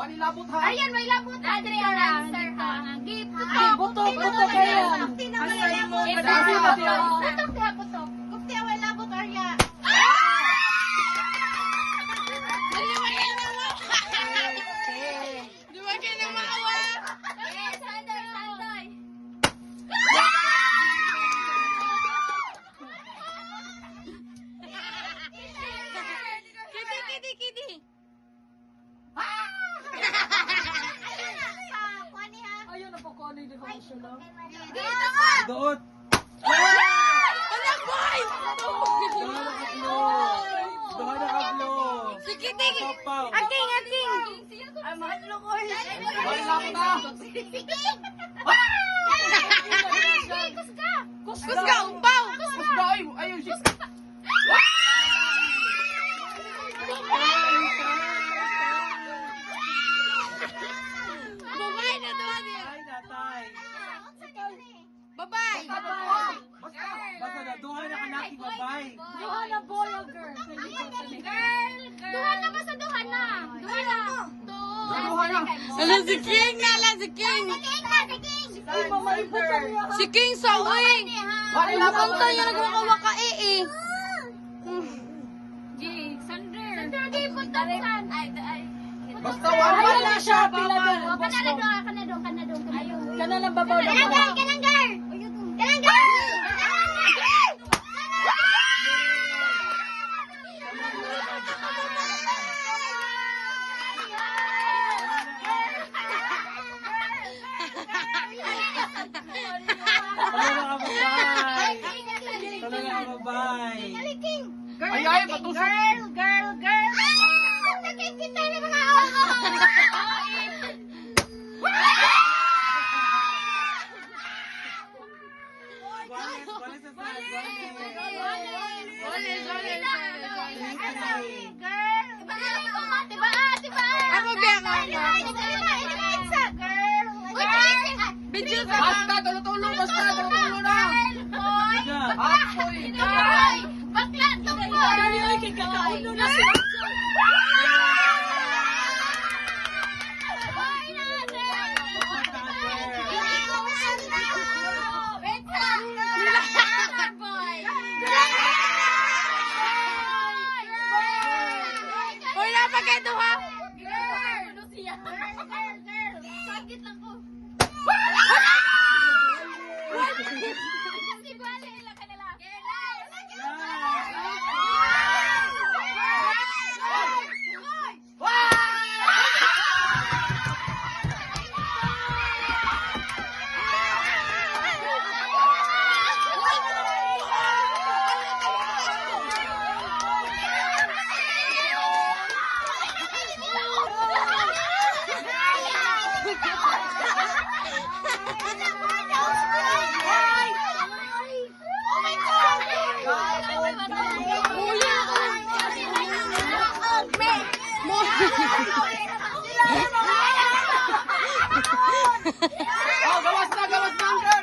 Wali labot ha. Ayan, may labot. Adrian, answer ha. Butok kayo. Asay mo. Putok kaya, putok. Kupti away labot Arya. Di ba kayo nang maawa? Yes, Sandoy, Sandoy. Kidi. Ayun na po ko ano yung decoration no? Doon. Anak boy! Doon na kablo. Si Kidi. Kapaw. Aking. Ay, mahal ko. Wali labot ha. Kusga, umpaw. Kusga ay. Ayun si. Bumay na doon. Ay natay. Babay. Basta na duha na kanaki babay. Johanna boy o girl? Duhan na ba sa duhan na? Duhan na. Duha na. Ala si King na, si King. Ay, mamaripot ka niya. Si King sa uwing. Wali labot. Punta niya nagwakawaka eh. Sander, di putok san. Basta wali. Wala siya, pila doon. Kanadong. Ayun. Kana lang babaw na Kananggar. Talaga ka babay. Talaga ka babay. Ay, patusok. Girl. Nakikita na mga ako. Wali sa side. Ako biya ka na. Video sa Basta tulo-tulo na. Siga. Apoy. Bakla to po. Dali ay kay kakauno na siya. Uy, napagkaduha. Girl! Sakit lang ko.